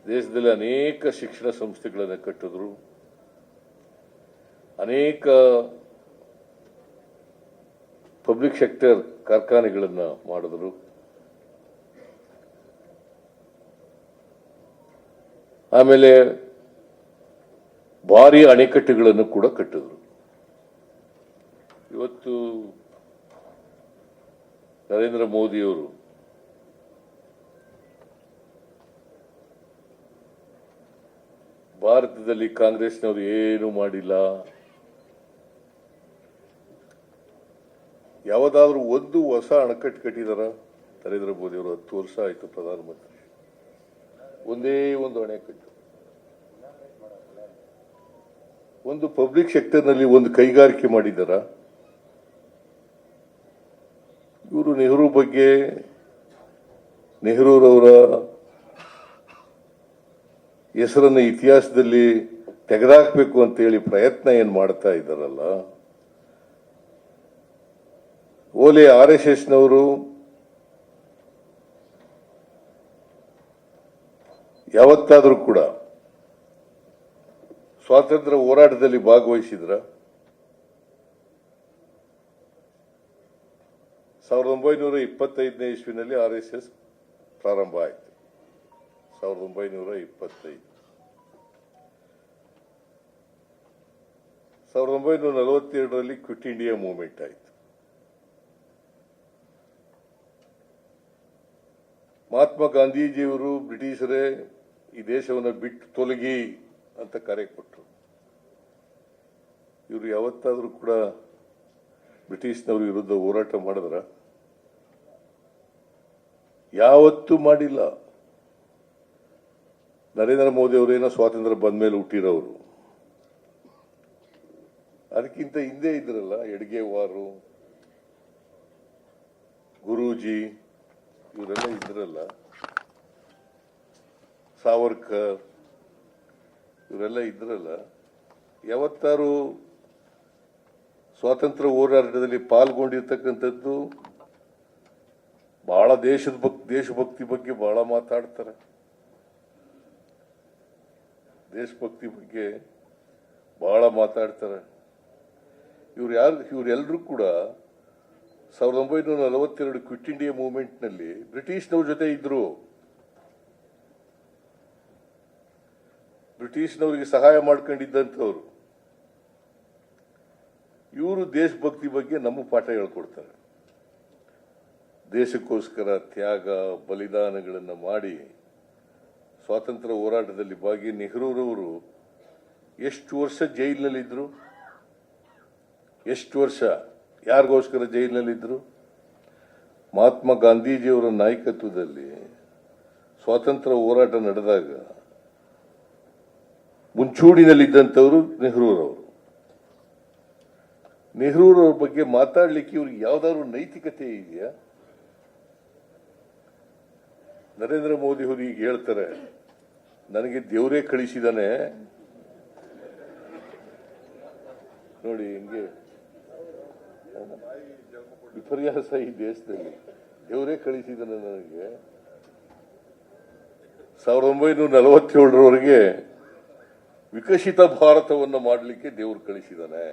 ದೇಶದಲ್ಲಿ ಅನೇಕ ಶಿಕ್ಷಣ ಸಂಸ್ಥೆಗಳನ್ನು ಕಟ್ಟಿದ್ರು, ಅನೇಕ ಪಬ್ಲಿಕ್ ಸೆಕ್ಟರ್ ಕಾರ್ಖಾನೆಗಳನ್ನು ಮಾಡಿದ್ರು. ಆಮೇಲೆ ಭಾರಿ ಅಣೆಕಟ್ಟುಗಳನ್ನು ಕೂಡ ಕಟ್ಟಿದ್ರು. ಇವತ್ತು ನರೇಂದ್ರ ಮೋದಿಯವರು ಭಾರತದಲ್ಲಿ ಕಾಂಗ್ರೆಸ್ನವರು ಏನು ಮಾಡಿಲ್ಲ, ಯಾವುದಾದ್ರೂ ಒಂದು ಹೊಸ ಅಣೆಕಟ್ಟು ಕಟ್ಟಿದಾರ? ನರೇಂದ್ರ ಮೋದಿ ಅವರು 10 ವರ್ಷ ಆಯ್ತು ಪ್ರಧಾನಮಂತ್ರಿ, ಒಂದೇ ಒಂದು ಅಣೆಕಟ್ಟು, ಒಂದು ಪಬ್ಲಿಕ್ ಸೆಕ್ಟರ್ನಲ್ಲಿ ಒಂದು ಕೈಗಾರಿಕೆ ಮಾಡಿದಾರ? ಇವರು ನೆಹರು ಬಗ್ಗೆ, ನೆಹರೂರವರ ಹೆಸರನ್ನು ಇತಿಹಾಸದಲ್ಲಿ ತೆಗೆದಾಕಬೇಕು ಅಂತೇಳಿ ಪ್ರಯತ್ನ ಏನ್ ಮಾಡ್ತಾ ಇದ್ದಾರಲ್ಲ. ಓಲೆ RSSನವರು ಯಾವತ್ತಾದರೂ ಕೂಡ ಸ್ವಾತಂತ್ರ್ಯ ಹೋರಾಟದಲ್ಲಿ ಭಾಗವಹಿಸಿದ್ರ? 1925ನೇ ಇಸ್ವಿನಲ್ಲಿ RSS ಪ್ರಾರಂಭ ಆಯಿತು. 1925. 1942ರಲ್ಲಿ ಕ್ವಿಟ್ ಇಂಡಿಯಾ ಮೂವ್ಮೆಂಟ್ ಆಯಿತು. ಮಹಾತ್ಮ ಗಾಂಧೀಜಿಯವರು ಬ್ರಿಟಿಷರೇ ಈ ದೇಶವನ್ನು ಬಿಟ್ಟು ತೊಲಗಿ ಅಂತ ಕರೆ ಕೊಟ್ಟರು. ಇವರು ಯಾವತ್ತಾದರೂ ಕೂಡ ಬ್ರಿಟಿಷ್ನವ್ರ ವಿರುದ್ಧ ಹೋರಾಟ ಮಾಡಿದ್ರ? ಯಾವತ್ತೂ ಮಾಡಿಲ್ಲ. ನರೇಂದ್ರ ಮೋದಿ ಅವರೇನೋ ಸ್ವಾತಂತ್ರ್ಯ ಬಂದ ಮೇಲೆ ಹುಟ್ಟಿರೋರು, ಅದಕ್ಕಿಂತ ಹಿಂದೆ ಇದ್ರಲ್ಲ, ಹೆಡ್ಗೇವಾರು, ಗುರೂಜಿ, ಇವರೆಲ್ಲ ಇದ್ರಲ್ಲ, ಸಾವರ್ಕರ್, ಇವರೆಲ್ಲ ಇದ್ರಲ್ಲ. ಯಾವತ್ತಾರು ಸ್ವಾತಂತ್ರ್ಯ ಹೋರಾಟದಲ್ಲಿ ಪಾಲ್ಗೊಂಡಿರ್ತಕ್ಕಂಥದ್ದು ಬಹಳ ದೇಶಭಕ್ತಿ ಬಗ್ಗೆ ಬಹಳ ಮಾತಾಡ್ತಾರೆ. ದೇಶಭಕ್ತಿ ಬಗ್ಗೆ ಬಹಳ ಮಾತಾಡ್ತಾರೆ. ಇವರೆಲ್ಲರೂ ಕೂಡ 1942 ಕ್ವಿಟ್ ಇಂಡಿಯಾ ಮೂವ್ಮೆಂಟ್ ನಲ್ಲಿ ಬ್ರಿಟಿಷ್ನವ್ರ ಜೊತೆ ಇದ್ರು. ಬ್ರಿಟಿಷ್ನವರಿಗೆ ಸಹಾಯ ಮಾಡ್ಕೊಂಡಿದ್ದಂಥವ್ರು. ಇವರು ದೇಶಭಕ್ತಿ ಬಗ್ಗೆ ನಮ್ಮ ಪಾಠ ಹೇಳ್ಕೊಡ್ತಾರೆ. ದೇಶಕ್ಕೋಸ್ಕರ ತ್ಯಾಗ ಬಲಿದಾನಗಳನ್ನು ಮಾಡಿ ಸ್ವಾತಂತ್ರ್ಯ ಹೋರಾಟದಲ್ಲಿ ಭಾಗಿ ನೆಹರೂರವರು ಎಷ್ಟು ವರ್ಷ ಜೈಲಿನಲ್ಲಿದ್ದರು? ಎಷ್ಟು ವರ್ಷ ಯಾರಿಗೋಸ್ಕರ ಜೈಲಿನಲ್ಲಿದ್ದರು? ಮಹಾತ್ಮ ಗಾಂಧೀಜಿಯವರ ನಾಯಕತ್ವದಲ್ಲಿ ಸ್ವಾತಂತ್ರ್ಯ ಹೋರಾಟ ನಡೆದಾಗ ಮುಂಚೂಣಿನಲ್ಲಿದ್ದಂಥವರು ನೆಹರೂರವರು. ನೆಹರೂರವ್ರ ಬಗ್ಗೆ ಮಾತಾಡ್ಲಿಕ್ಕೆ ಇವ್ರಿಗೆ ಯಾವ್ದಾದ್ರು ನೈತಿಕತೆ ಇದೆಯಾ? ನರೇಂದ್ರ ಮೋದಿ ಅವರು ಈಗ ಹೇಳ್ತಾರೆ, ನನಗೆ ದೇವರೇ ಕಳಿಸಿದಾನೆ. ನೋಡಿ ಹಿಂಗೆ ವಿಪರ್ಯಾಸ ಈ ದೇಶದಲ್ಲಿ. ದೇವರೇ ಕಳಿಸಿದಾನೆ ನನಗೆ. 1947ರವರೆಗೆ ವಿಕಸಿತ ಭಾರತವನ್ನು ಮಾಡಲಿಕ್ಕೆ ದೇವರು ಕಳಿಸಿದಾನೆ.